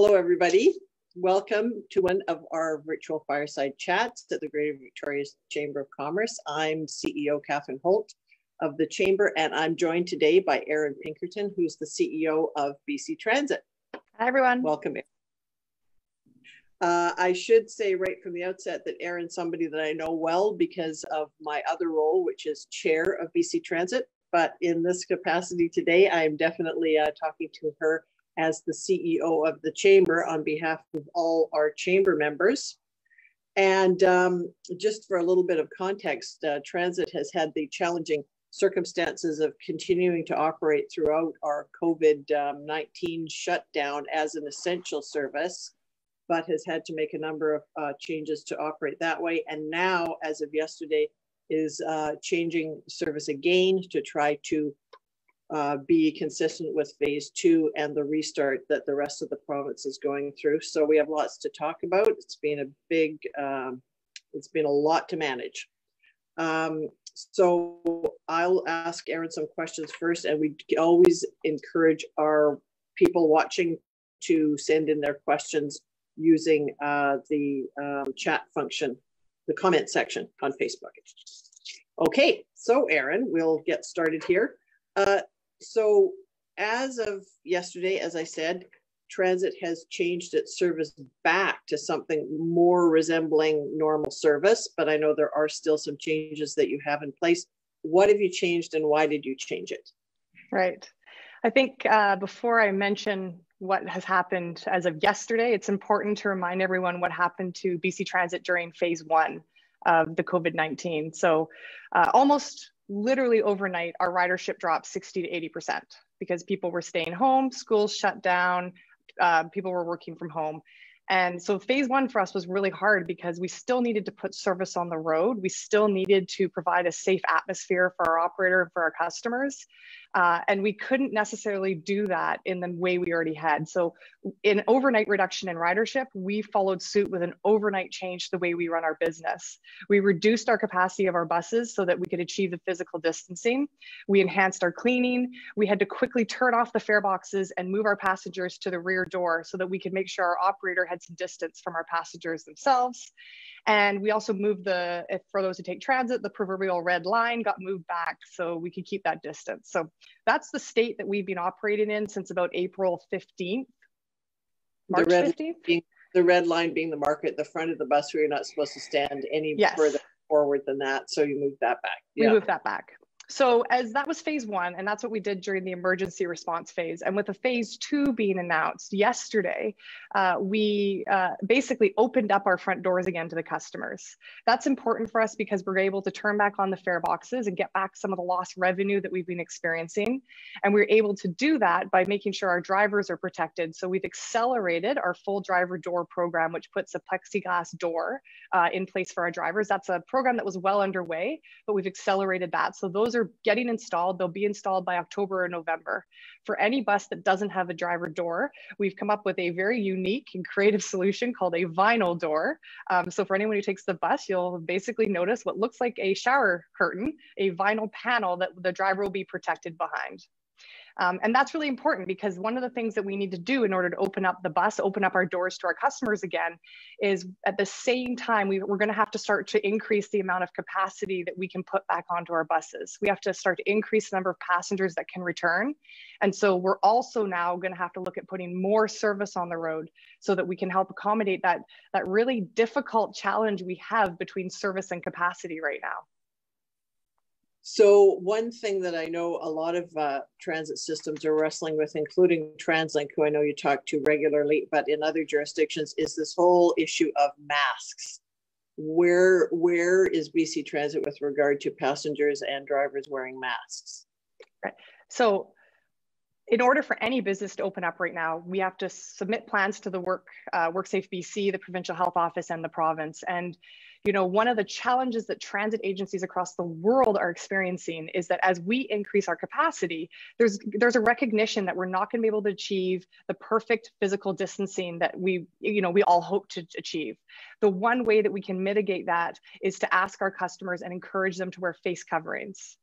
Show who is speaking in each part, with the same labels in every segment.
Speaker 1: Hello, everybody. Welcome to one of our virtual fireside chats at the Greater Victoria Chamber of Commerce. I'm CEO Catherine Holt of the Chamber, and I'm joined today by Erinn Pinkerton, who's the CEO of BC Transit.
Speaker 2: Hi, everyone.
Speaker 1: Welcome. I should say right from the outset that Erin's somebody that I know well because of my other role, which is chair of BC Transit. But in this capacity today, I am definitely talking to her as the CEO of the Chamber on behalf of all our Chamber members. And just for a little bit of context, Transit has had the challenging circumstances of continuing to operate throughout our COVID-19 shutdown as an essential service, but has had to make a number of changes to operate that way. And now, as of yesterday, is changing service again to try to be consistent with phase 2 and the restart that the rest of the province is going through. So we have lots to talk about. It's been a big, it's been a lot to manage. So I'll ask Erinn some questions first, and we always encourage our people watching to send in their questions using the chat function, the comment section on Facebook. Okay, so Erinn, we'll get started here. So as of yesterday, as I said, Transit has changed its service back to something more resembling normal service, but I know there are still some changes that you have in place. What have you changed and why did you change it?
Speaker 2: Right. I think before I mention what has happened as of yesterday, it's important to remind everyone what happened to BC Transit during phase 1 of the COVID-19. So almost literally overnight, our ridership dropped 60 to 80% because people were staying home, schools shut down, people were working from home. And so phase 1 for us was really hard because we still needed to put service on the road. We still needed to provide a safe atmosphere for our operator and for our customers. And we couldn't necessarily do that in the way we already had. So in overnight reduction in ridership, we followed suit with an overnight change to the way we run our business. We reduced our capacity of our buses so that we could achieve the physical distancing. We enhanced our cleaning. We had to quickly turn off the fare boxes and move our passengers to the rear door so that we could make sure our operator had some distance from our passengers themselves. And we also moved for those who take transit, the proverbial red line got moved back so we could keep that distance. So that's the state that we've been operating in since about April 15th, March 15th.
Speaker 1: The red line being the marker at the front of the bus where you're not supposed to stand any further forward than that. So you moved that back.
Speaker 2: We moved that back. So as that was phase 1, and that's what we did during the emergency response phase. And with the phase 2 being announced yesterday, we basically opened up our front doors again to the customers. That's important for us because we're able to turn back on the fare boxes and get back some of the lost revenue that we've been experiencing. And we're able to do that by making sure our drivers are protected. So we've accelerated our full driver door program, which puts a plexiglass door in place for our drivers. That's a program that was well underway, but we've accelerated that. So those are getting installed. They'll be installed by October or November. For any bus that doesn't have a driver door, we've come up with a very unique and creative solution called a vinyl door. So for anyone who takes the bus, you'll basically notice what looks like a shower curtain, a vinyl panel that the driver will be protected behind. And that's really important because one of the things that we need to do in order to open up the bus, open up our doors to our customers again, is at the same time, we're going to have to start to increase the amount of capacity that we can put back onto our buses. We have to start to increase the number of passengers that can return. And so we're also now going to have to look at putting more service on the road so that we can help accommodate that really difficult challenge we have between service and capacity right now.
Speaker 1: So one thing that I know a lot of transit systems are wrestling with, including TransLink, who I know you talk to regularly, but in other jurisdictions, is this whole issue of masks. Where is BC Transit with regard to passengers and drivers wearing masks?
Speaker 2: Right. So in order for any business to open up right now, we have to submit plans to the WorkSafe BC, the Provincial Health Office, and the province. And you know, one of the challenges that transit agencies across the world are experiencing is that as we increase our capacity, there's a recognition that we're not going to be able to achieve the perfect physical distancing that we all hope to achieve. The one way that we can mitigate that is to ask our customers and encourage them to wear face coverings.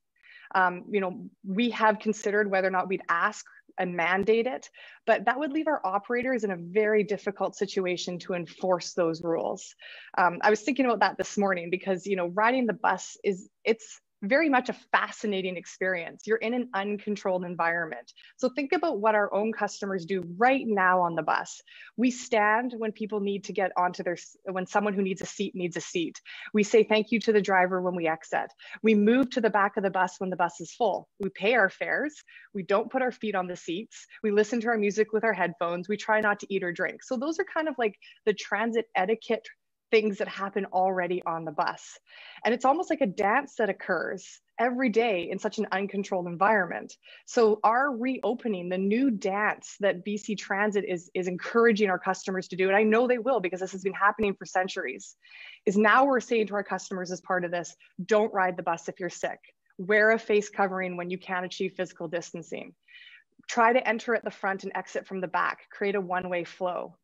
Speaker 2: We have considered whether or not we'd ask and mandate it, but that would leave our operators in a very difficult situation to enforce those rules. I was thinking about that this morning because, you know, riding the bus it's very much a fascinating experience. You're in an uncontrolled environment. So think about what our own customers do right now on the bus. We stand when people need to get onto when someone who needs a seat needs a seat. We say thank you to the driver when we exit. We move to the back of the bus when the bus is full. We pay our fares. We don't put our feet on the seats. We listen to our music with our headphones. We try not to eat or drink. So those are kind of like the transit etiquette things that happen already on the bus. And it's almost like a dance that occurs every day in such an uncontrolled environment. So our reopening, the new dance that BC Transit is encouraging our customers to do, and I know they will because this has been happening for centuries, is now we're saying to our customers as part of this, don't ride the bus if you're sick. Wear a face covering when you can't achieve physical distancing. Try to enter at the front and exit from the back. Create a one-way flow.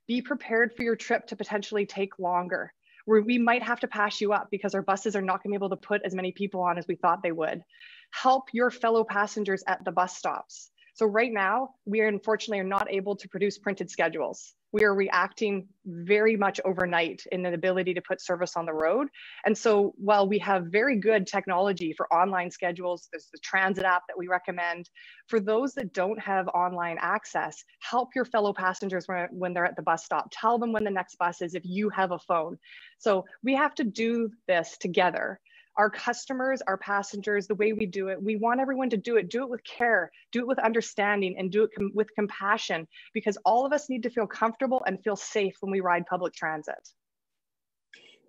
Speaker 2: Be prepared for your trip to potentially take longer, where we might have to pass you up because our buses are not going to be able to put as many people on as we thought they would. Help your fellow passengers at the bus stops. So right now, we are unfortunately not able to produce printed schedules. We are reacting very much overnight in an ability to put service on the road. And so while we have very good technology for online schedules, there's the transit app that we recommend. For those that don't have online access, help your fellow passengers when they're at the bus stop. Tell them when the next bus is if you have a phone. So we have to do this together. Our customers, our passengers, the way we do it, we want everyone to do it with care, do it with understanding, and do it with compassion, because all of us need to feel comfortable and feel safe when we ride public transit.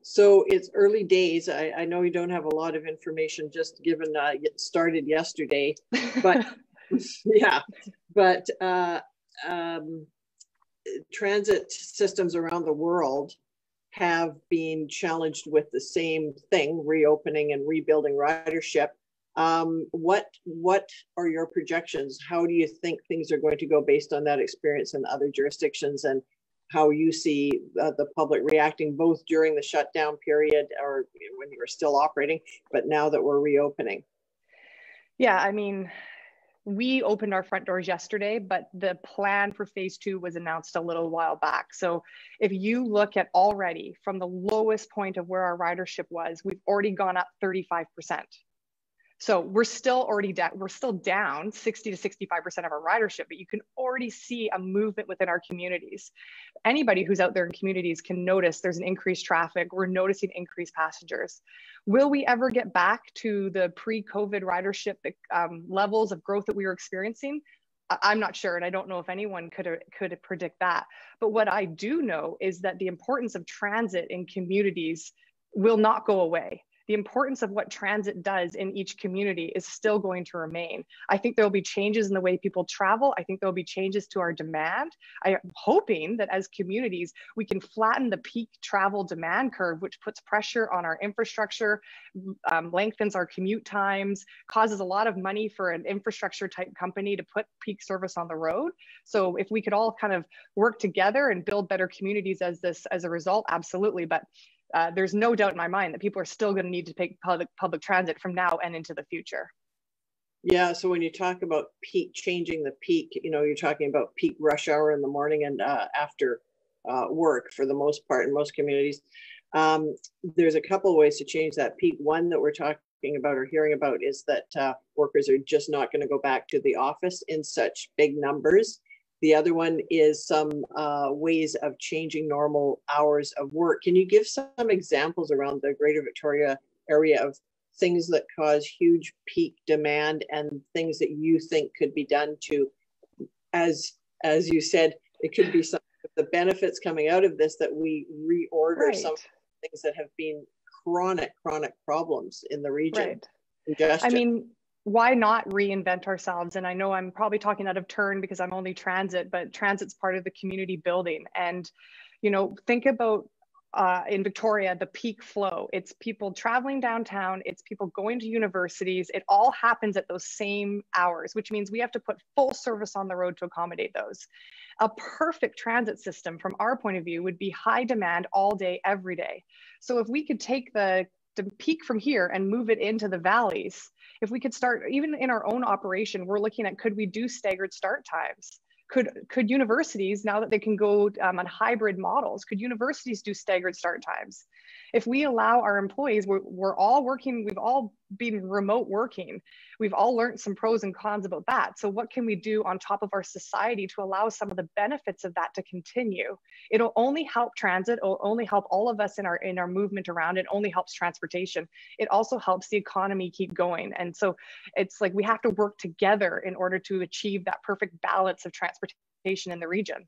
Speaker 1: So it's early days. I know you don't have a lot of information just given it started yesterday, but yeah, but transit systems around the world have been challenged with the same thing, reopening and rebuilding ridership. What are your projections? How do you think things are going to go based on that experience in other jurisdictions, and how you see the public reacting both during the shutdown period or when you were still operating, but now that we're reopening?
Speaker 2: Yeah, I mean, we opened our front doors yesterday, but the plan for phase 2 was announced a little while back. So if you look at already from the lowest point of where our ridership was, we've already gone up 35%. So we're still down 60 to 65% of our ridership, but you can already see a movement within our communities. Anybody who's out there in communities can notice there's an increased traffic. We're noticing increased passengers. Will we ever get back to the pre-COVID ridership levels of growth that we were experiencing? I'm not sure, and I don't know if anyone could predict that. But what I do know is that the importance of transit in communities will not go away. The importance of what transit does in each community is still going to remain. I think there will be changes in the way people travel. I think there will be changes to our demand. I'm hoping that as communities, we can flatten the peak travel demand curve, which puts pressure on our infrastructure, lengthens our commute times, causes a lot of money for an infrastructure type company to put peak service on the road. So if we could all kind of work together and build better communities as a result, absolutely. But there's no doubt in my mind that people are still going to need to take public transit from now and into the future.
Speaker 1: Yeah, so when you talk about changing the peak, you know, you're talking about peak rush hour in the morning and after work for the most part in most communities. There's a couple of ways to change that peak. One that we're talking about or hearing about is that workers are just not going to go back to the office in such big numbers. The other one is some ways of changing normal hours of work. Can you give some examples around the Greater Victoria area of things that cause huge peak demand and things that you think could be done to, as you said, it could be some of the benefits coming out of this, that we reorder some things that have been chronic problems in the region.
Speaker 2: Right.
Speaker 1: Congestion.
Speaker 2: I mean, why not reinvent ourselves? And I know I'm probably talking out of turn because I'm only transit, but transit's part of the community building. And, you know, think about in Victoria, the peak flow. It's people traveling downtown, it's people going to universities. It all happens at those same hours, which means we have to put full service on the road to accommodate those. A perfect transit system from our point of view would be high demand all day, every day. So if we could take the to peak from here and move it into the valleys. If we could start, even in our own operation, we're looking at, could we do staggered start times? Could universities, now that they can go on hybrid models, could universities do staggered start times? If we allow our employees, we're all working, we've all been remote working. We've all learned some pros and cons about that. So what can we do on top of our society to allow some of the benefits of that to continue? It'll only help transit, it'll only help all of us in our movement around, it only helps transportation. It also helps the economy keep going. And so it's like we have to work together in order to achieve that perfect balance of transportation in the region.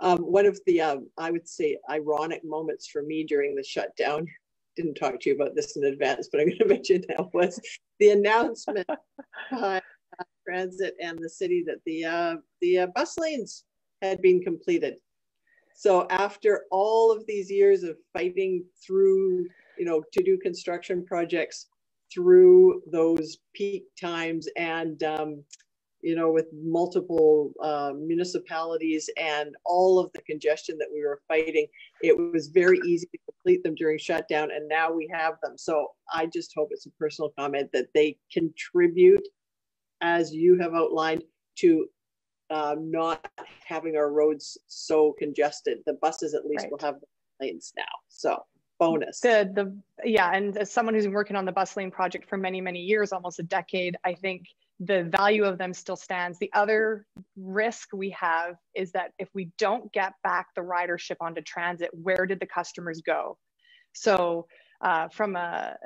Speaker 1: One of the, I would say, ironic moments for me during the shutdown, didn't talk to you about this in advance, but I'm going to mention now, was the announcement by Transit and the city that the bus lanes had been completed. So after all of these years of fighting through, to do construction projects through those peak times and, with multiple municipalities and all of the congestion that we were fighting, it was very easy to complete them during shutdown, and now we have them. So I just hope, it's a personal comment, that they contribute, as you have outlined, to not having our roads so congested. The buses at least will have lanes now. So bonus.
Speaker 2: Yeah, and as someone who's been working on the bus lane project for many, many years, almost a decade, I think the value of them still stands. The other risk we have is that if we don't get back the ridership onto transit, where did the customers go? So from a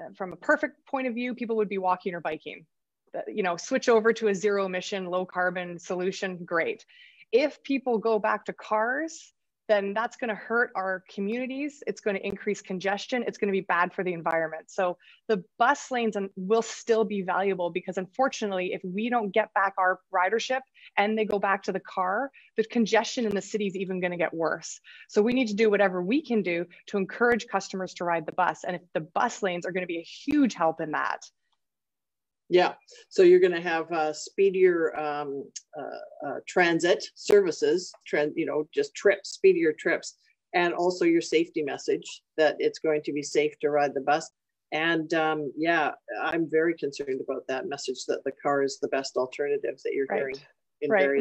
Speaker 2: perfect point of view, people would be walking or biking. Switch over to a zero emission, low carbon solution, great. If people go back to cars, then that's going to hurt our communities. It's going to increase congestion. It's going to be bad for the environment. So the bus lanes will still be valuable, because unfortunately, if we don't get back our ridership and they go back to the car, the congestion in the city is even going to get worse. So we need to do whatever we can do to encourage customers to ride the bus. And if the bus lanes are going to be a huge help in that.
Speaker 1: Yeah, so you're going to have speedier transit services, just trips, speedier trips, and also your safety message that it's going to be safe to ride the bus. And yeah, I'm very concerned about that message that the car is the best alternative that you're hearing.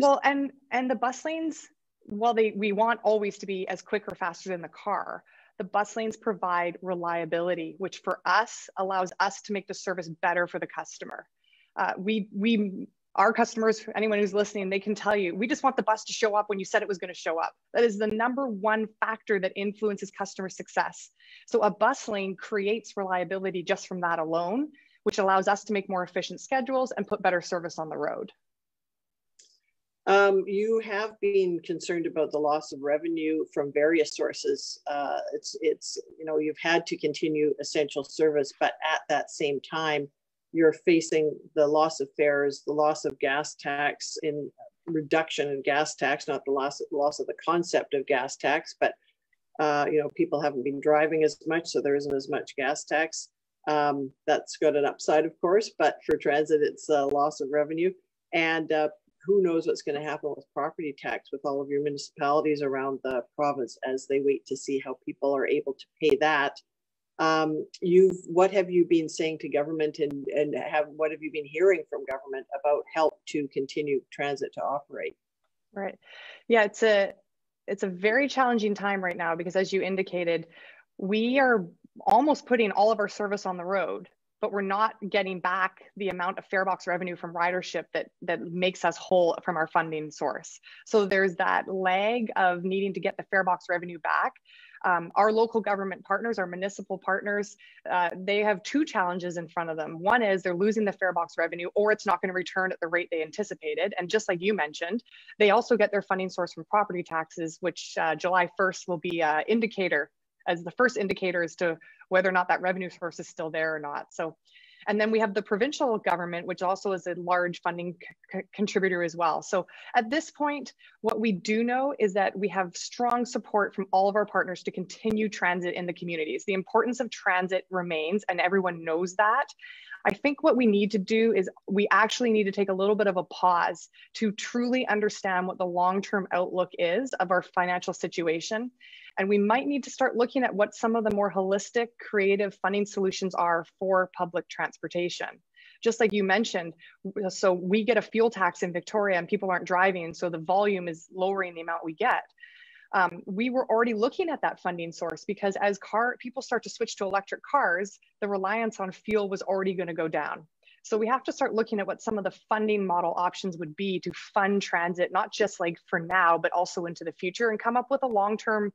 Speaker 2: Well, and the bus lanes, while we want always to be as quick or faster than the car, the bus lanes provide reliability, which for us allows us to make the service better for the customer. Our customers, anyone who's listening, they can tell you, we just want the bus to show up when you said it was going to show up. That is the #1 factor that influences customer success. So a bus lane creates reliability just from that alone, which allows us to make more efficient schedules and put better service on the road.
Speaker 1: You have been concerned about the loss of revenue from various sources. You've had to continue essential service, but at that same time, you're facing the loss of fares, the loss of gas tax, in reduction in gas tax, not the loss of the concept of gas tax, but people haven't been driving as much, so there isn't as much gas tax. That's got an upside, of course, but for transit, it's a loss of revenue. And who knows what's going to happen with property tax with all of your municipalities around the province as they wait to see how people are able to pay that. What have you been saying to government, and what have you been hearing from government about help to continue transit to operate?
Speaker 2: Right. Yeah, it's a very challenging time right now, because as you indicated, we are almost putting all of our service on the road, but we're not getting back the amount of fare box revenue from ridership that makes us whole from our funding source. So there's that lag of needing to get the fare box revenue back. Our local government partners, our municipal partners, they have 2 challenges in front of them. One is they're losing the fare box revenue, or it's not going to return at the rate they anticipated. And just like you mentioned, they also get their funding source from property taxes, which July 1st will be an indicator, as the first indicator as to whether or not that revenue source is still there or not. So, and then we have the provincial government, which also is a large funding contributor as well. So at this point, what we do know is that we have strong support from all of our partners to continue transit in the communities. The importance of transit remains, and everyone knows that. I think what we need to do is we actually need to take a little bit of a pause to truly understand what the long-term outlook is of our financial situation. And we might need to start looking at what some of the more holistic, creative funding solutions are for public transportation. Just like you mentioned, so we get a fuel tax in Victoria and people aren't driving, so the volume is lowering the amount we get. We were already looking at that funding source because as people start to switch to electric cars, the reliance on fuel was already going to go down. So we have to start looking at what some of the funding model options would be to fund transit, not just like for now, but also into the future, and come up with a long-term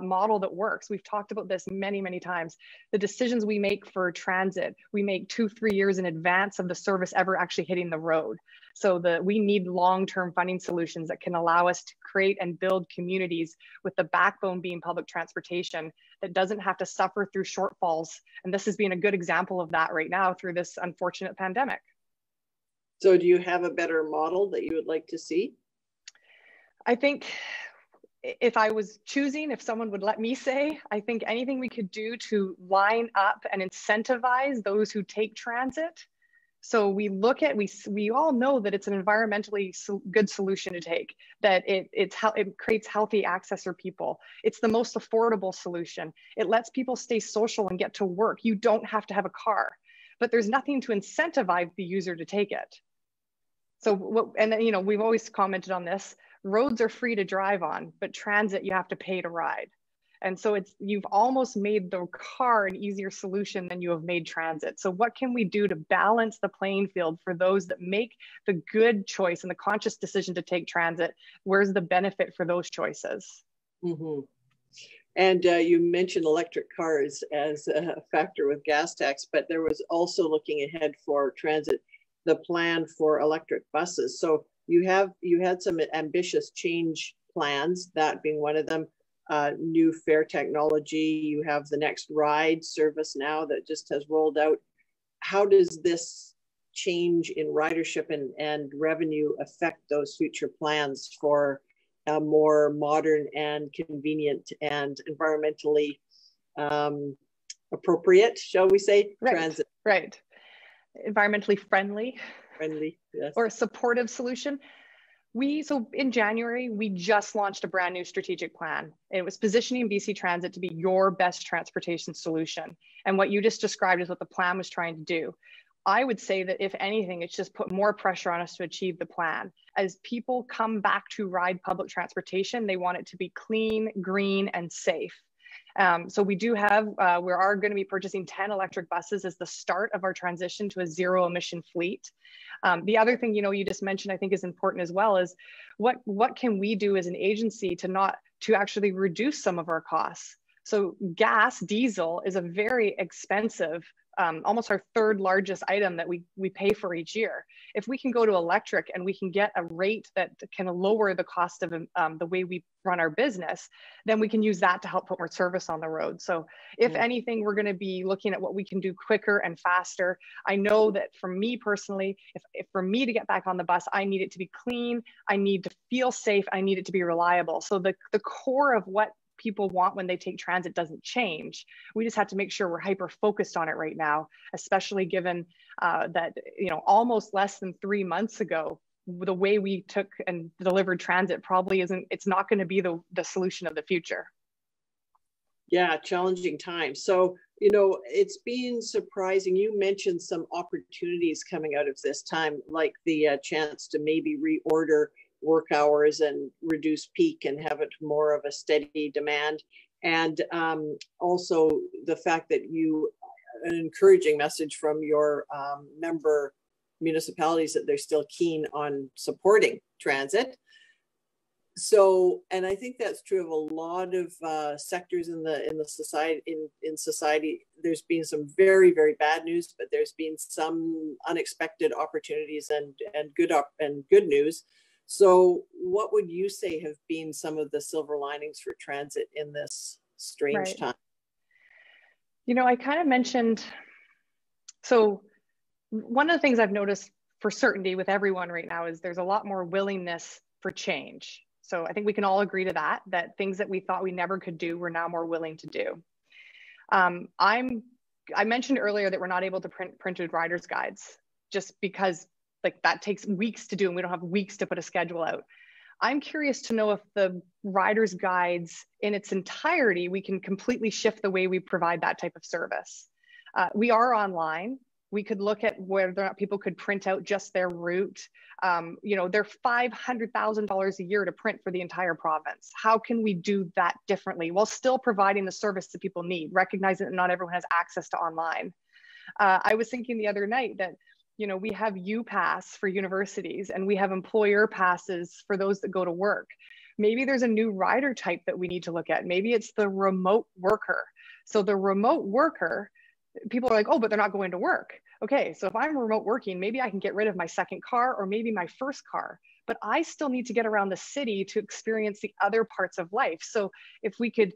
Speaker 2: model that works. We've talked about this many, many times. The decisions we make for transit, we make 2-3 years in advance of the service ever actually hitting the road. So we need long-term funding solutions that can allow us to create and build communities with the backbone being public transportation that doesn't have to suffer through shortfalls. And this has been a good example of that right now through this unfortunate pandemic.
Speaker 1: So do you have a better model that you would like to see?
Speaker 2: I think if I was choosing, if someone would let me say, I think anything we could do to line up and incentivize those who take transit. So we look at, we all know that it's an environmentally good solution to take, that it creates healthy access for people. It's the most affordable solution. It lets people stay social and get to work. You don't have to have a car, but there's nothing to incentivize the user to take it. So, and then, you know, we've always commented on this, roads are free to drive on, but transit, you have to pay to ride. And so you've almost made the car an easier solution than you have made transit. So what can we do to balance the playing field for those that make the good choice and the conscious decision to take transit? Where's the benefit for those choices?
Speaker 1: Mm-hmm. And you mentioned electric cars as a factor with gas tax, but there was also, looking ahead for transit, the plan for electric buses. So you had some ambitious change plans, that being one of them. New fare technology. You have the next ride service now that just has rolled out. How does this change in ridership and revenue affect those future plans for a more modern and convenient and environmentally appropriate, shall we say, transit?
Speaker 2: Right. Environmentally friendly.
Speaker 1: Friendly, yes.
Speaker 2: Or a supportive solution. So in January, we just launched a brand new strategic plan. It was positioning BC Transit to be your best transportation solution. And what you just described is what the plan was trying to do. I would say that if anything, it's just put more pressure on us to achieve the plan. As people come back to ride public transportation, they want it to be clean, green, and safe. So we do have, we are going to be purchasing 10 electric buses as the start of our transition to a zero emission fleet. The other thing, you know, you just mentioned, I think is important as well, is what can we do as an agency to actually reduce some of our costs? So diesel is a very expensive, almost our third largest item that we pay for each year. If we can go to electric and we can get a rate that can lower the cost of the way we run our business, then we can use that to help put more service on the road. So if anything, we're going to be looking at what we can do quicker and faster. I know that for me personally, if for me to get back on the bus, I need it to be clean, I need to feel safe, I need it to be reliable. So the core of what people want when they take transit doesn't change. We just have to make sure we're hyper focused on it right now, especially given that, you know, almost less than 3 months ago, the way we took and delivered transit probably it's not going to be the solution of the future.
Speaker 1: Yeah, challenging times. So, you know, it's been surprising. You mentioned some opportunities coming out of this time, like the chance to maybe reorder work hours and reduce peak and have it more of a steady demand. And also the fact that an encouraging message from your member municipalities that they're still keen on supporting transit. So, and I think that's true of a lot of sectors in the society. In society, there's been some very, very bad news, but there's been some unexpected opportunities and good news. So what would you say have been some of the silver linings for transit in this strange time?
Speaker 2: You know, I kind of mentioned, so one of the things I've noticed for certainty with everyone right now is there's a lot more willingness for change. So I think we can all agree to that things that we thought we never could do, we're now more willing to do. I'm I mentioned earlier that we're not able to print printed riders guides just because like that takes weeks to do and we don't have weeks to put a schedule out. I'm curious to know if the riders guides in its entirety, we can completely shift the way we provide that type of service. We are online. We could look at whether or not people could print out just their route. You know, they're $500,000 a year to print for the entire province. How can we do that differently while still providing the service that people need, recognizing that not everyone has access to online? I was thinking the other night that, you know, we have UPass for universities and we have employer passes for those that go to work. Maybe there's a new rider type that we need to look at. Maybe it's the remote worker. So the remote worker, people are like, oh, but they're not going to work. Okay, so if I'm remote working, maybe I can get rid of my second car or maybe my first car, but I still need to get around the city to experience the other parts of life. So if we could,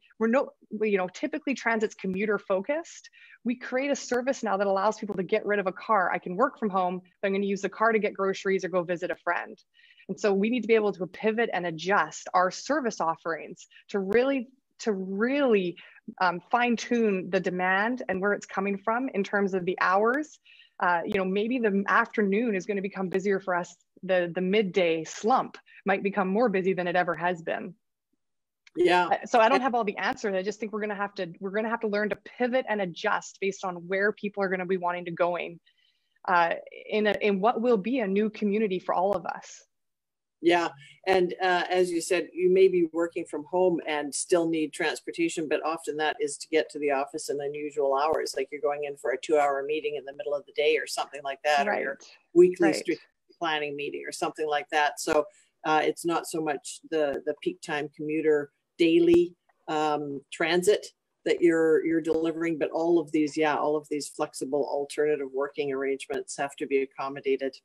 Speaker 2: typically transit's commuter focused, we create a service now that allows people to get rid of a car. I can work from home, but I'm going to use the car to get groceries or go visit a friend. And so we need to be able to pivot and adjust our service offerings to really fine tune the demand and where it's coming from in terms of the hours. Maybe the afternoon is going to become busier for us. The midday slump might become more busy than it ever has been.
Speaker 1: Yeah.
Speaker 2: So I don't have all the answers. I just think we're going to have to learn to pivot and adjust based on where people are going to be wanting to going in what will be a new community for all of us.
Speaker 1: Yeah. And as you said, you may be working from home and still need transportation, but often that is to get to the office in unusual hours, like you're going in for a 2-hour meeting in the middle of the day or something like that,
Speaker 2: right.
Speaker 1: or your weekly strategic planning meeting or something like that. So it's not so much the peak time commuter daily transit that you're delivering, but all of these flexible alternative working arrangements have to be accommodated.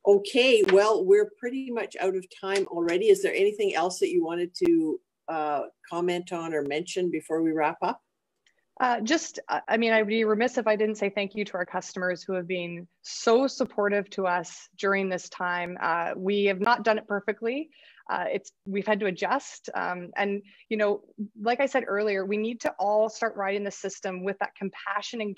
Speaker 1: Okay, well, we're pretty much out of time already. Is there anything else that you wanted to comment on or mention before we wrap up?
Speaker 2: I'd be remiss if I didn't say thank you to our customers who have been so supportive to us during this time. We have not done it perfectly. We've had to adjust. And, like I said earlier, we need to all start riding the system with that compassion and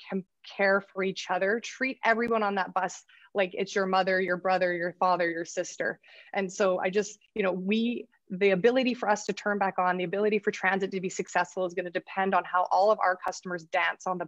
Speaker 2: care for each other. Treat everyone on that bus like it's your mother, your brother, your father, your sister. And so the ability for us to turn back on, the ability for transit to be successful is going to depend on how all of our customers dance on the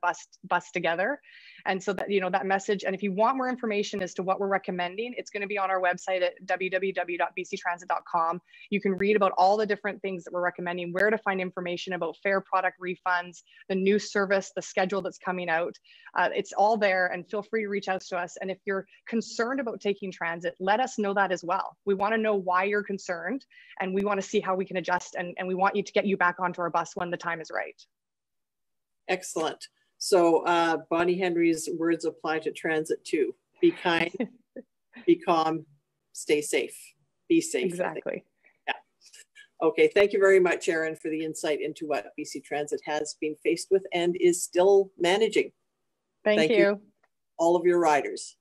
Speaker 2: bus together. And so that, that message, and if you want more information as to what we're recommending, it's going to be on our website at www.bctransit.com. You can read about all the different things that we're recommending, where to find information about fare product refunds, the new service, the schedule that's coming out. It's all there, and feel free to reach out to us. And if you're concerned about taking transit, let us know that as well. We want to know why you're concerned, and we want to see how we can adjust, and we want you to get you back onto our bus when the time is right. Excellent. So Bonnie Henry's words apply to transit too. Be kind, be calm, stay safe, be safe. Exactly. Yeah. Okay, thank you very much, Erinn, for the insight into what BC Transit has been faced with and is still managing. Thank you. All of your riders.